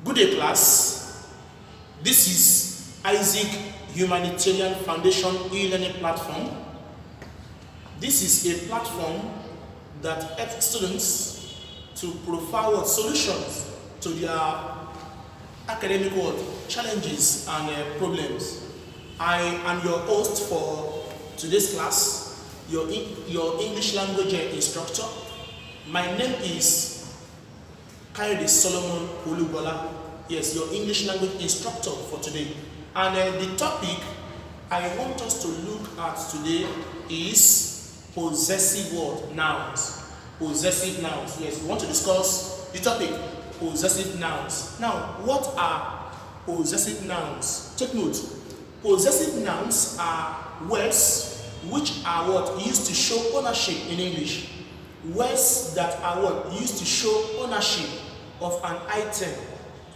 Good day, class. This is Isaac Humanitarian Foundation e-learning platform. This is a platform that helps students to provide solutions to their academic challenges and problems. I am your host for today's class, your English language instructor. My name is Kayode Solomon Olugbola. Yes, your English language instructor for today. And the topic I want us to look at today is possessive nouns. Possessive nouns. Yes, we want to discuss the topic, possessive nouns. Now, what are possessive nouns? Take note. Possessive nouns are words which are used to show ownership in English. Words that are used to show ownership of an item,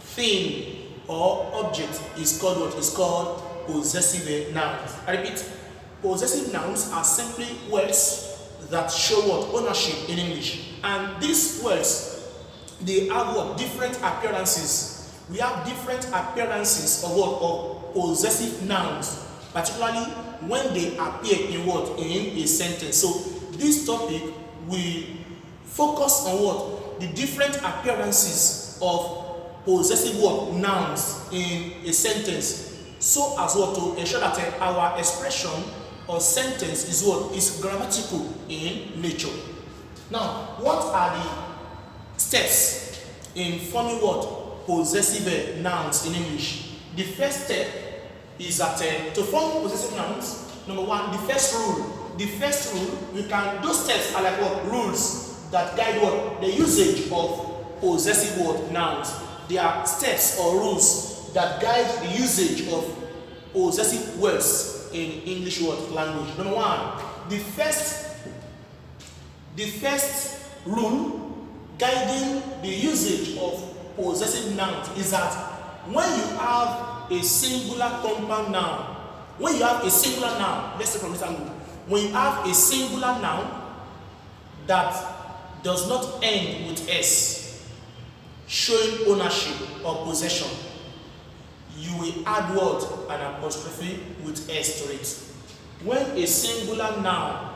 thing, or object is called what? Is called possessive nouns. I repeat, possessive nouns are simply words that show what? Ownership in English. And these words, they have what? Different appearances. We have different appearances of what? Of possessive nouns, particularly when they appear in what? In a sentence. So this topic will focus on what? The different appearances of possessive nouns in a sentence, so as what? To ensure that our expression or sentence is what? Is grammatical in nature. Now, what are the steps in forming what? Possessive nouns in English? The first step is that to form possessive nouns, number one, the first rule. The first rule, those steps are like what? Rules that guide what? The usage of possessive nouns. They are steps or rules that guide the usage of possessive words in English language. Number one, the first rule guiding the usage of possessive nouns is that when you have a singular compound noun, when you have a singular noun, let's say from this angle, when you have a singular noun that does not end with S, showing ownership or possession, you will add what? An apostrophe with S to it. When a singular noun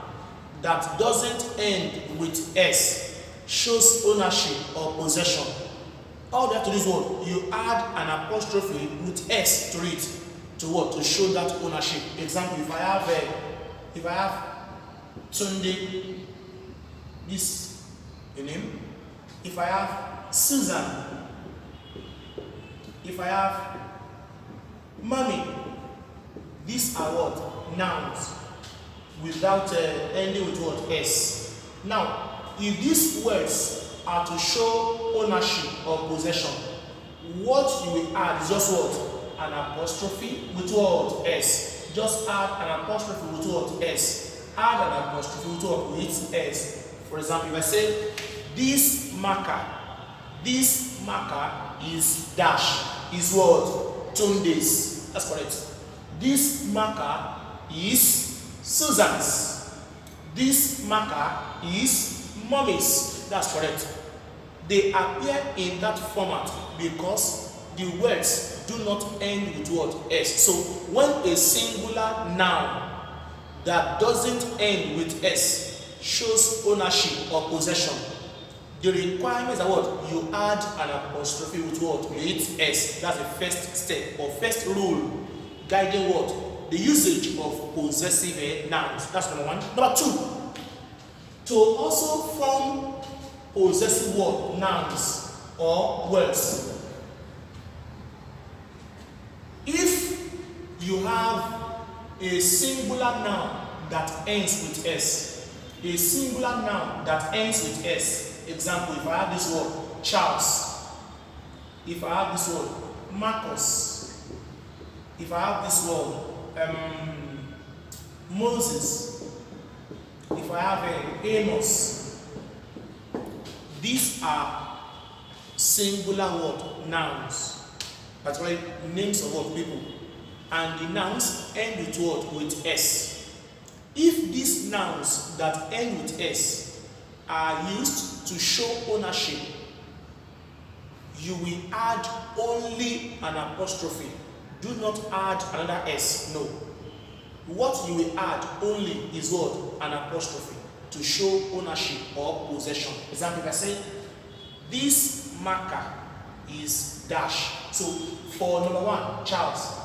that doesn't end with S shows ownership or possession, all you have to do is what? You add an apostrophe with S to it to what? To show that ownership. Example, if I have Tunde, this a name. If I have Susan, if I have Mommy, these are what? Nouns without ending with what? S. Now, if these words are to show ownership or possession, what you will add is just what? An apostrophe with what? S. Just add an apostrophe with what? S. Add an apostrophe with what? With S. For example, if I say, this marker is dash, is what? Tunde's. That's correct. This marker is Susan's. This marker is Mommy's. That's correct. They appear in that format because the words do not end with what? S. So when a singular noun that doesn't end with S shows ownership or possession, the requirements are what? You add an apostrophe with what? With S. That's the first step or first rule guiding what? The usage of possessive nouns. That's number one. Number two, to also form possessive nouns or words, if you have a singular noun that ends with S, a singular noun that ends with S. Example, if I have this word Charles, if I have this word Marcus, if I have this word Moses, if I have Amos, these are singular nouns, particularly names of people, and the nouns end with what? With S. If these nouns that end with S are used to show ownership, you will add only an apostrophe. Do not add another S. No. What you will add only is what? An apostrophe to show ownership or possession. Example, if I say, this marker is dash. So for number one, Charles,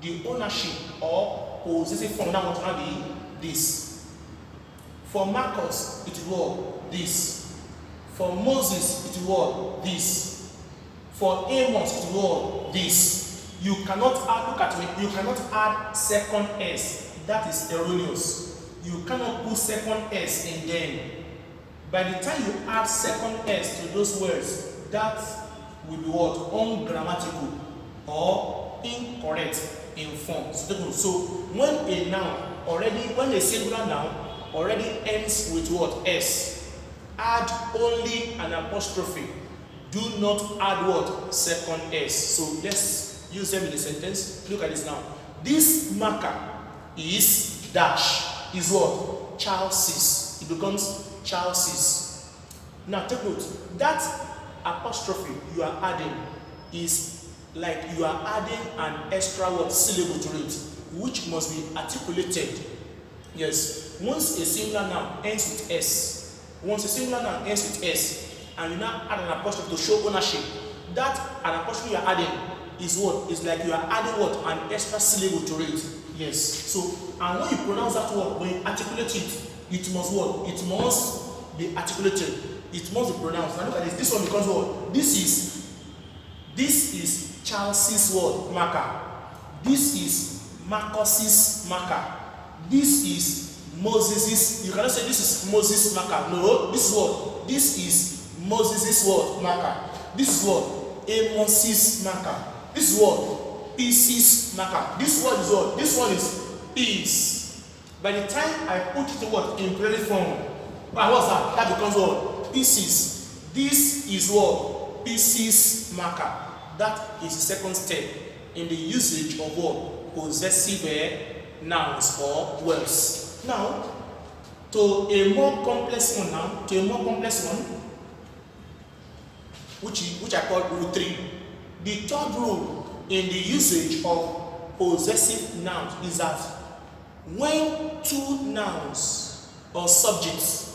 the ownership or possessive form that want to be this. For Marcus, it will be this. For Moses, it will be this. For Amos, it will be this. You cannot add, look at me, you cannot add second S. That is erroneous. You cannot put second S in them. By the time you add second S to those words, that will be what? Ungrammatical or incorrect in form. So when a noun already, when a singular noun already ends with what? S, add only an apostrophe. Do not add what? Second S. So let's use them in a sentence. Look at this now. This marker is dash. Is what? Chelsea's. It becomes Chelsea's. Now take note. That apostrophe you are adding is like you are adding an extra word syllable to it, which must be articulated. Yes. Once a singular noun ends with S, once a singular noun ends with S, and you now add an apostrophe to show ownership, that an apostrophe you are adding is what? Is like you are adding what? An extra syllable to it. Yes. So, and when you pronounce that word, when you articulate it, it must what? It must be articulated. It must be pronounced. Now look at this. This one becomes what? This is Chelsea's word marker. This is Marcus's marker. This is Moses's. You cannot say this is Moses' marker. No, this is what? This is Moses's word marker. This is what? Amos's marker. This is what? Peace's marker. This word is what? This one is peace. By the time I put it to what? In plural form. What's that? That becomes what? Pieces. This is what? Pieces marker. That is the second step in the usage of what? Possessive nouns or words. Now, to a more complex one now, which I call rule 3. The third rule in the usage of possessive nouns is that when two nouns or subjects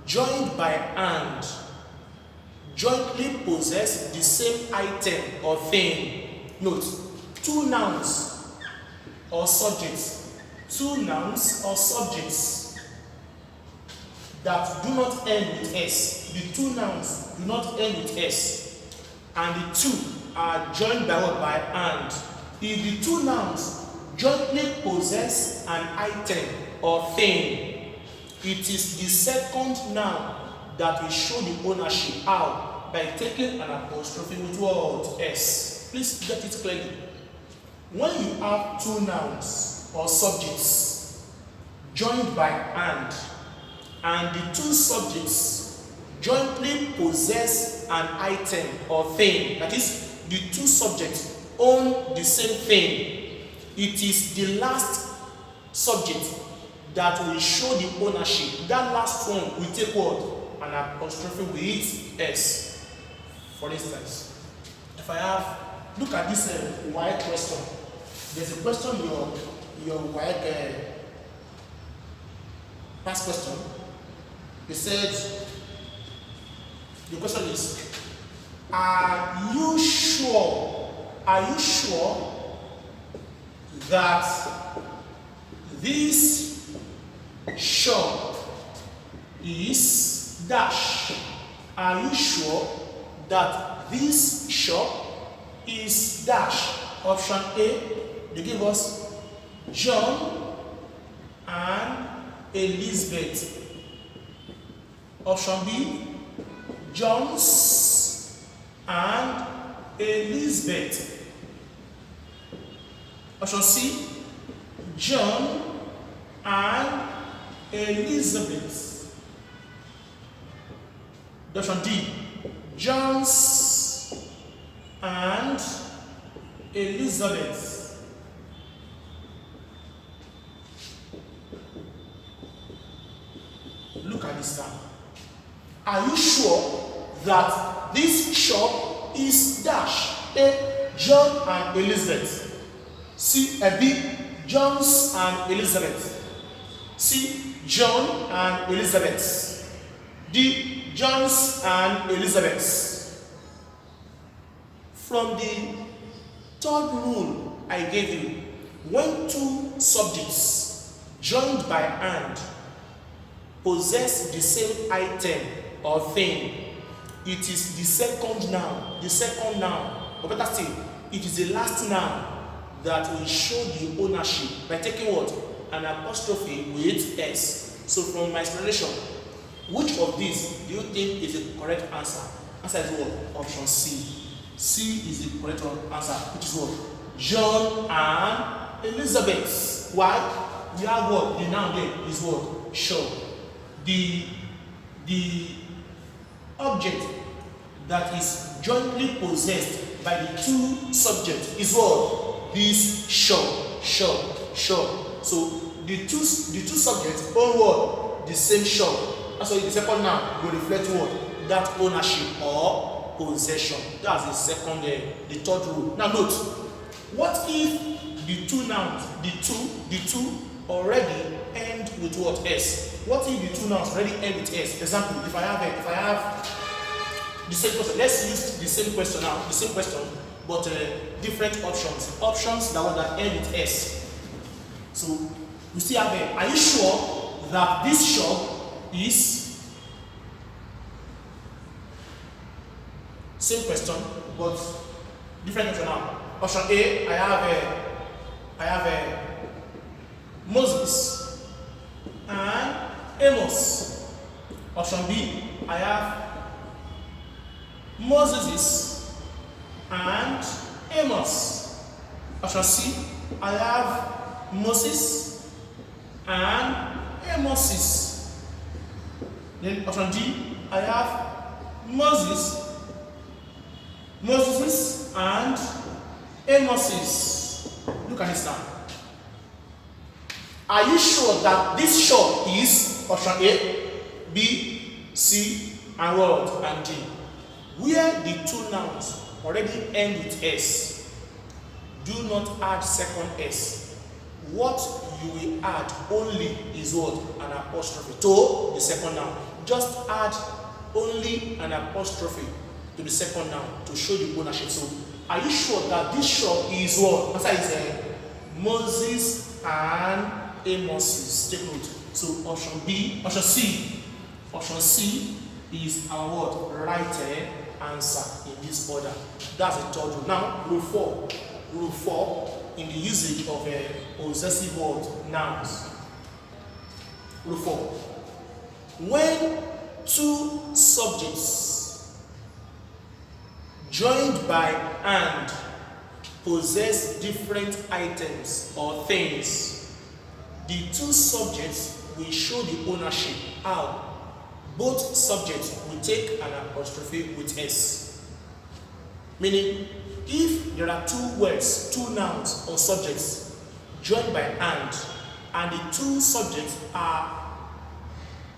joined by and jointly possess the same item or thing. Note, two nouns or subjects that do not end with S. The two nouns do not end with S, and the two are joined by what? By and. If the two nouns jointly possess an item or thing, it is the second noun that will show the ownership. How? By taking an apostrophe with what? S. Please get it clearly. When you have two nouns or subjects joined by and the two subjects jointly possess an item or thing, that is, the two subjects own the same thing, it is the last subject that will show the ownership. That last one will take what? An apostrophe with S. For instance, if I have, look at this WAEC question. There's a question your WAEC past question. It said, the question is, are you sure that this shop is dash? Are you sure that this shop is dash? Option A, they give us John and Elizabeth. Option B, John's and Elizabeth. Option C, John and Elizabeth. Option D, John's and Elizabeth. Look at this now. Are you sure that this shop is dash. A. John and Elizabeth. C. B. John's and Elizabeth. C. John and Elizabeth. D. John's and Elizabeth. From the third rule I gave you, when two subjects joined by and possess the same item or thing, it is the second noun. The second noun, or better still, it is the last noun that will show the ownership by taking what? An apostrophe with S. So from my explanation, which of these do you think is the correct answer? Answer is what? Option C. C is the correct answer, which is what? John and Elizabeth. Why? We have what? The noun there is what? Shop. The object that is jointly possessed by the two subjects is what? This shop. So the two subjects own what? The same shop. That's why the second noun will reflect what? That ownership or possession. That's the second, the third rule. Now note, what if the two nouns, the two already end with what? S? What if the two nouns already end with S? Example, if I have the same question, let's use the same question now, the same question, but different options. Options that end with S. So you still have there. Are you sure that this shop is same question but different option now? Option A, I have Moses and Amos. Option B, I have Moses and Amos. Option C, I have Moses and Amoses. Then option D, I have Moses and Amoses. Look at this now. Are you sure that this shop is option A, B, C, and what? And D? Where the two nouns already end with S, do not add second S. What you will add only is what? An apostrophe to the second noun. Just add only an apostrophe to the second noun to show the ownership. So, are you sure that this shop is what? Answer is Moses and Amoses. Take note. So, option C is our what? Right answer in this order. That's the third rule. Now, rule 4. Rule 4 in the usage of possessive nouns. Rule 4. When two subjects joined by and possess different items or things, the two subjects will show the ownership. How? Both subjects will take an apostrophe with S. Meaning, if there are two words, two nouns or subjects joined by and the two subjects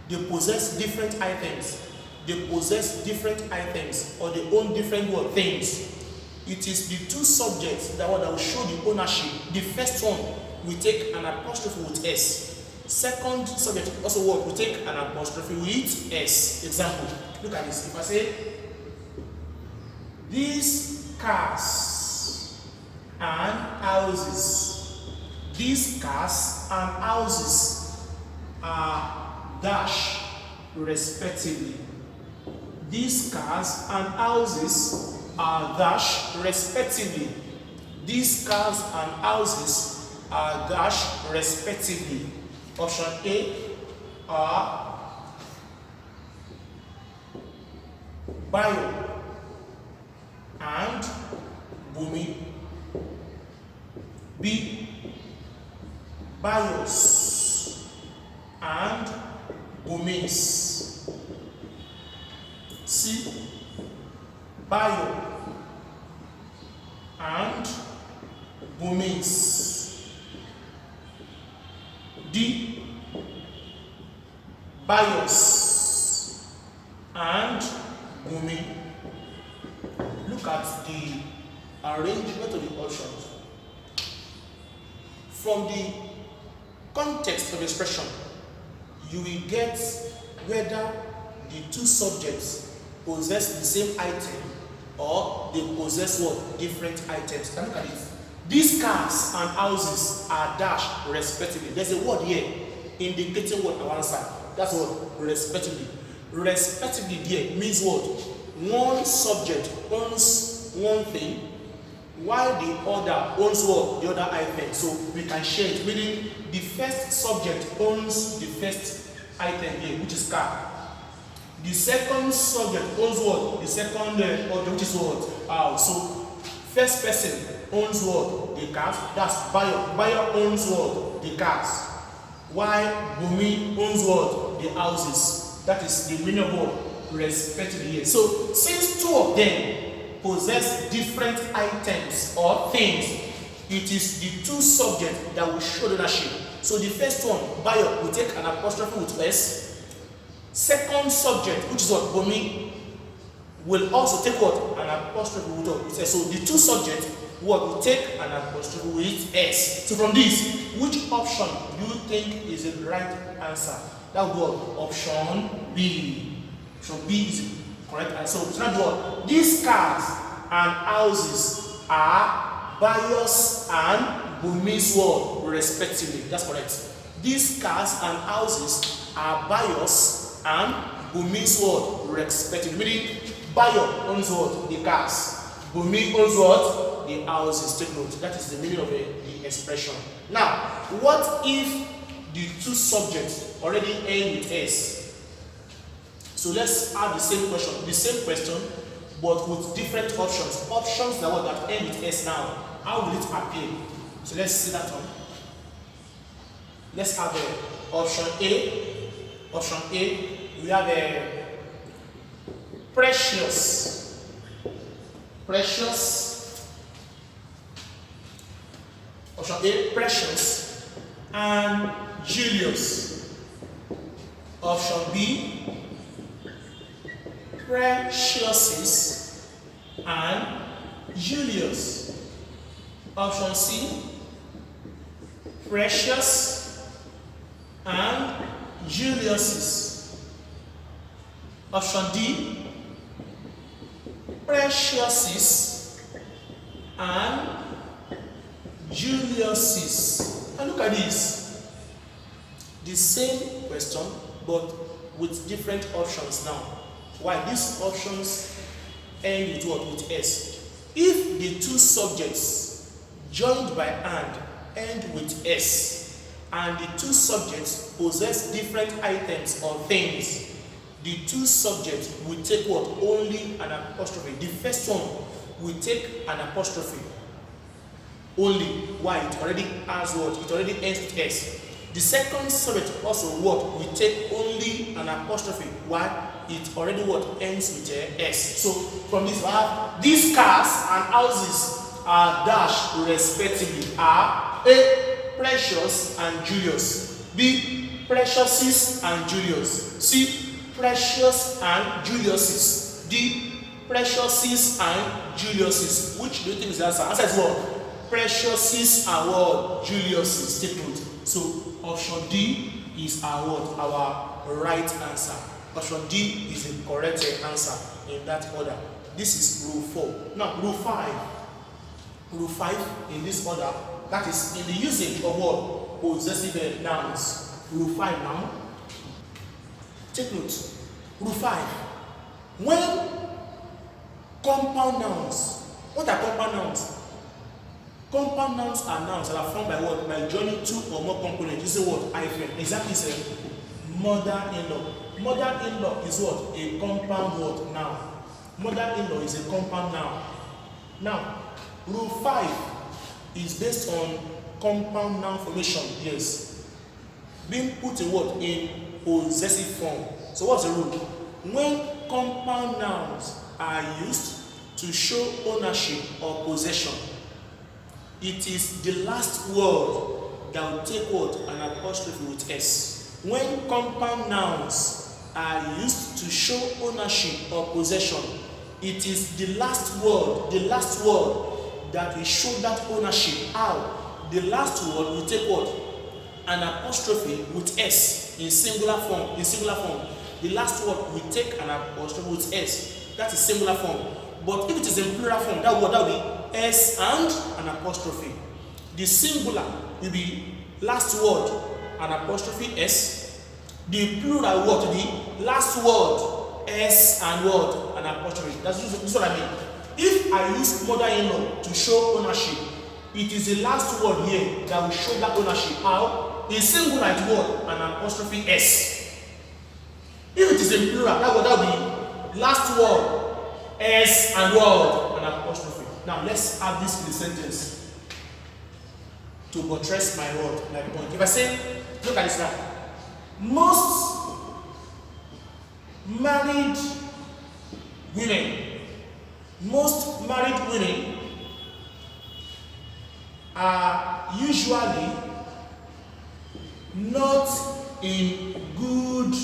they possess different items, or they own different things, it is the two subjects that will show the ownership. The first one will take an apostrophe with S. Second subject also will take an apostrophe with S. Example, look at this. If I say, these cars and houses, are dash respectively. These cars and houses are dash respectively. These cars and houses are dash respectively. Option A are Bayo and Bumi. B, Bayos and Bumis. C, Bayo and Bumis. D, Bayos and Bumi. Look at the arrangement of the options. From the context of the expression, you will get whether the two subjects possess the same item or they possess what? Different items. Look at it. These cars and houses are dashed respectively. There's a word here indicating what our answer. That's what respectively. Respectively there means what? One subject owns one thing while the other owns what? The other item. So we can share it, meaning the first subject owns the first item here, which is car. The second subject owns what? The second object, which is what? House. So first person owns what? The cars. That's buyer. Buyer owns what? The cars. While Bumi owns what? The houses. That is the meaning of what? Respectively here. So since two of them possess different items or things, it is the two subjects that will show the ownership. So the first one, buyer, will take an apostrophe with S. Second subject, which is what? Bumi, will also take what? An apostrophe with S. So the two subjects will take an apostrophe with S. So from this, which option do you think is the right answer? That would be option B. Option B is the correct answer. So it's not what? These cars and houses are buyers and Bumi's word respectively. That's correct. These cars and houses are buyers and Bumi's word respectively. Meaning buyer owns what? The cars. Bumi owns what? The houses. Take note. That is the meaning of the expression. Now, what if the two subjects already end with S? So let's have the same question, but with different options. Options that end with S now. How will it appear? So let's see that one. Let's have option A. Option A, we have a precious. Precious. Option A, precious and Julius. Option B, preciouses and Julius. Option C, precious and Julius's. Option D, preciouses and Julius's. And look at this. The same question, but with different options now. Why? These options end with what? With S. If the two subjects joined by and end with S, and the two subjects possess different items or things, the two subjects will take what? Only an apostrophe. The first one will take an apostrophe only. Why? It already has what? It already ends with S. The second subject also what? Will take only an apostrophe. Why? It already what? Ends with S. So from this we have these cars and houses are dashed respectively are A, precious and Julius. B, preciouses and Julius. C, precious and Julius's. D, preciouses and Julius's. Which do you think is the answer? Answer is what? Preciouses and what? Julius's. Take note. So option D is our right answer. Option D is the correct answer in that order. This is rule 4. Now rule 5. Rule 5 in this order, that is in the usage of what? Possessive nouns. Rule 5 now. Take note. Rule 5. When compound nouns, what are compound nouns? Compound nouns are nouns that are formed by what? By joining two or more components using what? Hyphen. Exactly, sir. Mother-in-law. Mother-in-law is what? A compound word noun. Mother-in-law is a compound noun. Now, rule 5 is based on compound noun formation. Yes. Being put in what? In possessive form. So what's the rule? When compound nouns are used to show ownership or possession, it is the last word that will take what? An apostrophe with S. When compound nouns are used to show ownership or possession. It is the last word that will show that ownership. How? The last word will take what? An apostrophe with S in singular form. The last word will take an apostrophe with S. That is singular form. But if it is in plural form, that will be S and an apostrophe. The singular will be last word, an apostrophe S. The plural word will be last word, S and word, an apostrophe. That's what I mean. If I use mother-in-law to show ownership, it is the last word here that will show that ownership. How? In singular word, an apostrophe S. If it is in plural, that will be last word, S and word, an apostrophe. Now let's add this to the sentence to buttress my word, my point. If I say, look at this now. Most married women are usually not in good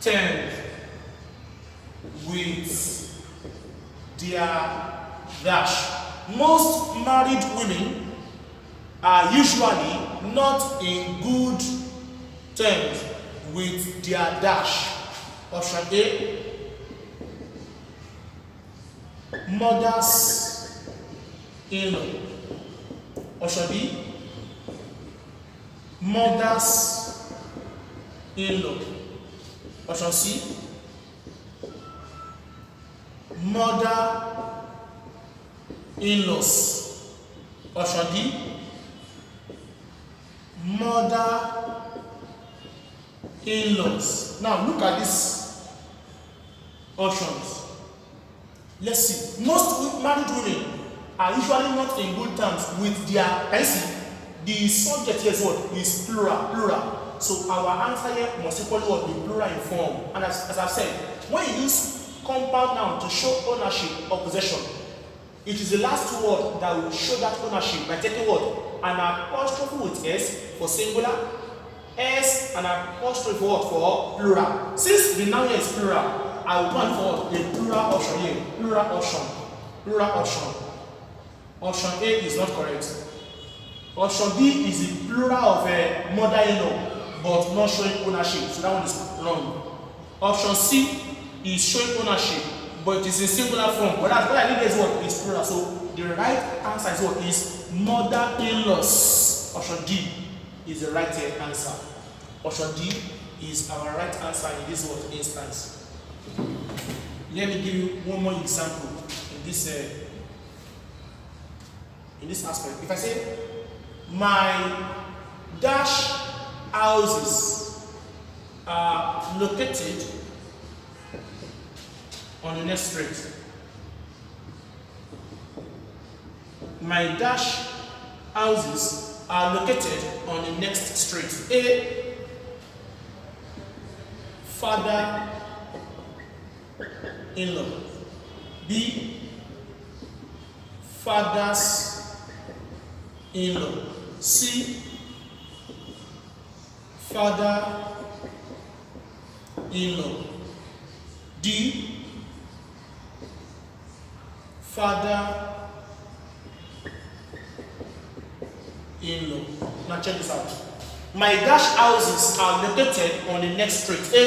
terms with their dash. Most married women are usually not in good terms with their dash. Option A, mothers-in-law. Option B, mothers-in-law. Option C, mother-in-laws. Option D, mother-in-laws. Now look at these options. Let's see. Most married women are usually not in good terms with their, can you see? The subject here is what? Is plural. So our answer here must equally be plural in form. And as I've said, when you use compound noun to show ownership or possession, it is the last word that will show that ownership by taking what? An apostrophe with S for singular, S and apostrophe for plural. Since the noun here is plural, I will plan for a plural option here. Plural option. Option A is not correct. Option B is the plural of a mother-in-law, but not showing ownership. So that one is wrong. Option C is showing ownership, but it is in singular form. But that's what I need is what is plural. So the right answer is what is mother-in-laws. Option D is the right answer. Option D is our right answer in this instance. Let me give you one more example in this aspect. If I say my dash houses are located on the next street. My dash houses are located on the next street. A, father-in-law. B, fathers-in-law. C, father-in-law. D, father-in-law. Now check this out. My dash houses are located on the next street. A,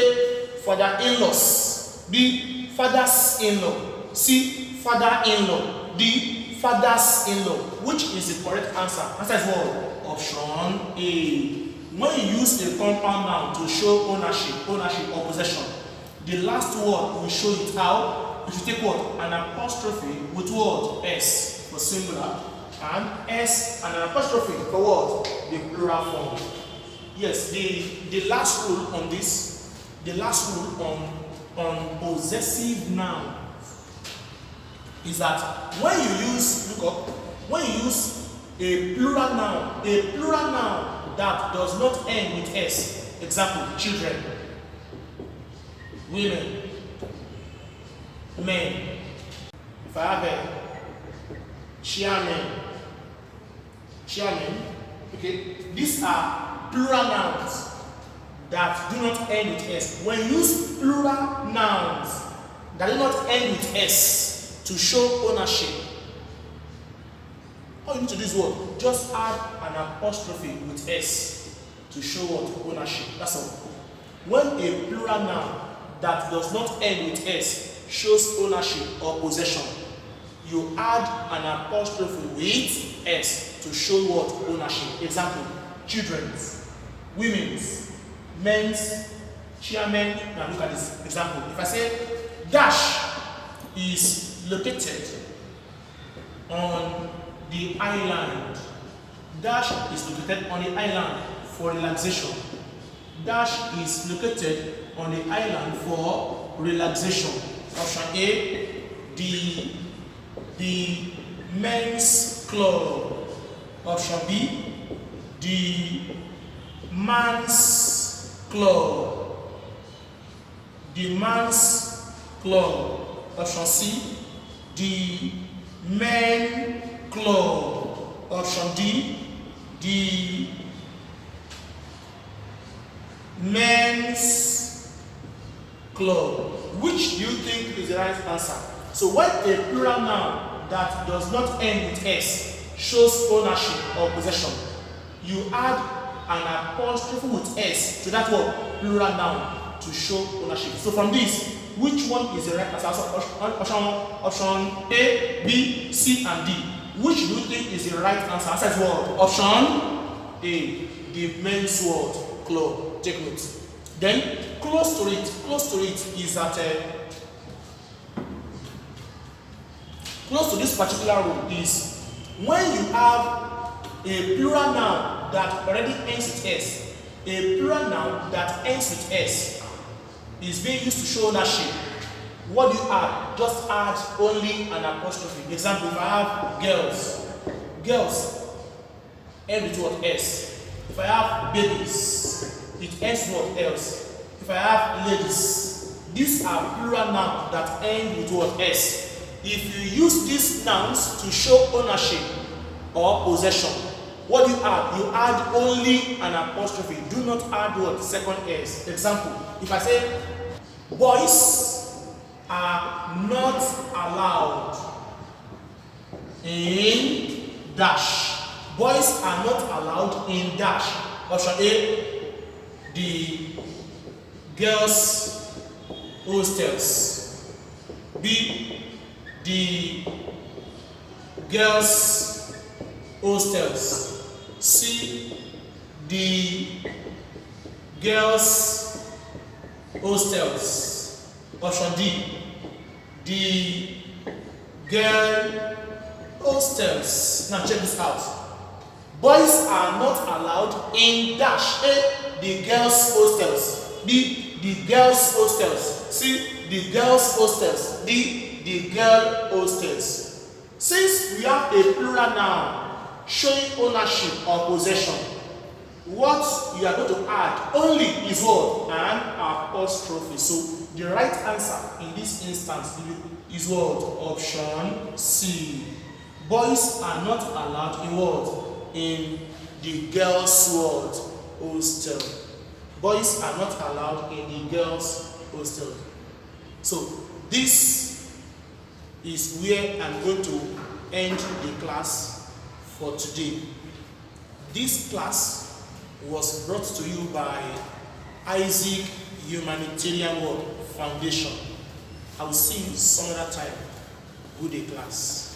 father-in-laws. B, fathers-in-law. C, father-in-law. D, fathers-in-law. Which is the correct answer? Answer is what? Option A. When you use a compound noun to show ownership or possession, the last word will show it how. If you take what? An apostrophe with what? S for singular, and S and an apostrophe for what? The plural form. Yes, the last rule on this, the last rule on possessive noun is that when you use, when you use a plural noun that does not end with S, example, children, women, men. If I have a chairman, okay, these are plural nouns that do not end with S. When you use plural nouns that do not end with S to show ownership, all you need to do is what? Just add an apostrophe with S to show what? Ownership. That's all. When a plural noun that does not end with S shows ownership or possession, you add an apostrophe with S to show what? Ownership. Example: children's, women's, men's, chairmen. Now look at this example. If I say Dash is located on the island. Dash is located on the island for relaxation. Dash is located on the island for relaxation. Option A, the men's club. Option B, the man's club. The man's club. Option C, the men club. Option D, the men's club. Which do you think is the right answer? So when a plural noun that does not end with S shows ownership or possession, you add an apostrophe with S to that word plural noun to show ownership. So from this, which one is the right answer? Option A, B, C, and D. Which do you think is the right answer? Answer is what? Option A, the men's word club. Take note. Then close to it is that close to this particular rule is when you have a plural noun that already ends with S, a plural noun that ends with S is being used to show ownership. What do you add? Just add only an apostrophe. Example: if I have girls end with what? S. If I have babies, it ends with what else? If I have ladies, these are plural nouns that end with what? S. If you use these nouns to show ownership or possession, what do you add? You add only an apostrophe. Do not add what? Second S. Example: if I say boys are not allowed in dash. Boys are not allowed in dash. Option A, the girls' hostels. B, the girls' hostels. C, the girls' hostels. Option D, the girl hostels. Now check this out. Boys are not allowed in dash. A, the girls hostels. B, the girls hostels. C, the girls hostels. D, the girl hostels. Since we have a plural noun showing ownership or possession, what you are going to add only is what? An apostrophe. So the right answer in this instance is what? Option C. Boys are not allowed in what? In the girls' word hostel. Boys are not allowed in the girls' hostel. So this is where I'm going to end the class for today. This class was brought to you by Isaac Humanitarian World Foundation. I will see you some other time. Good day, class.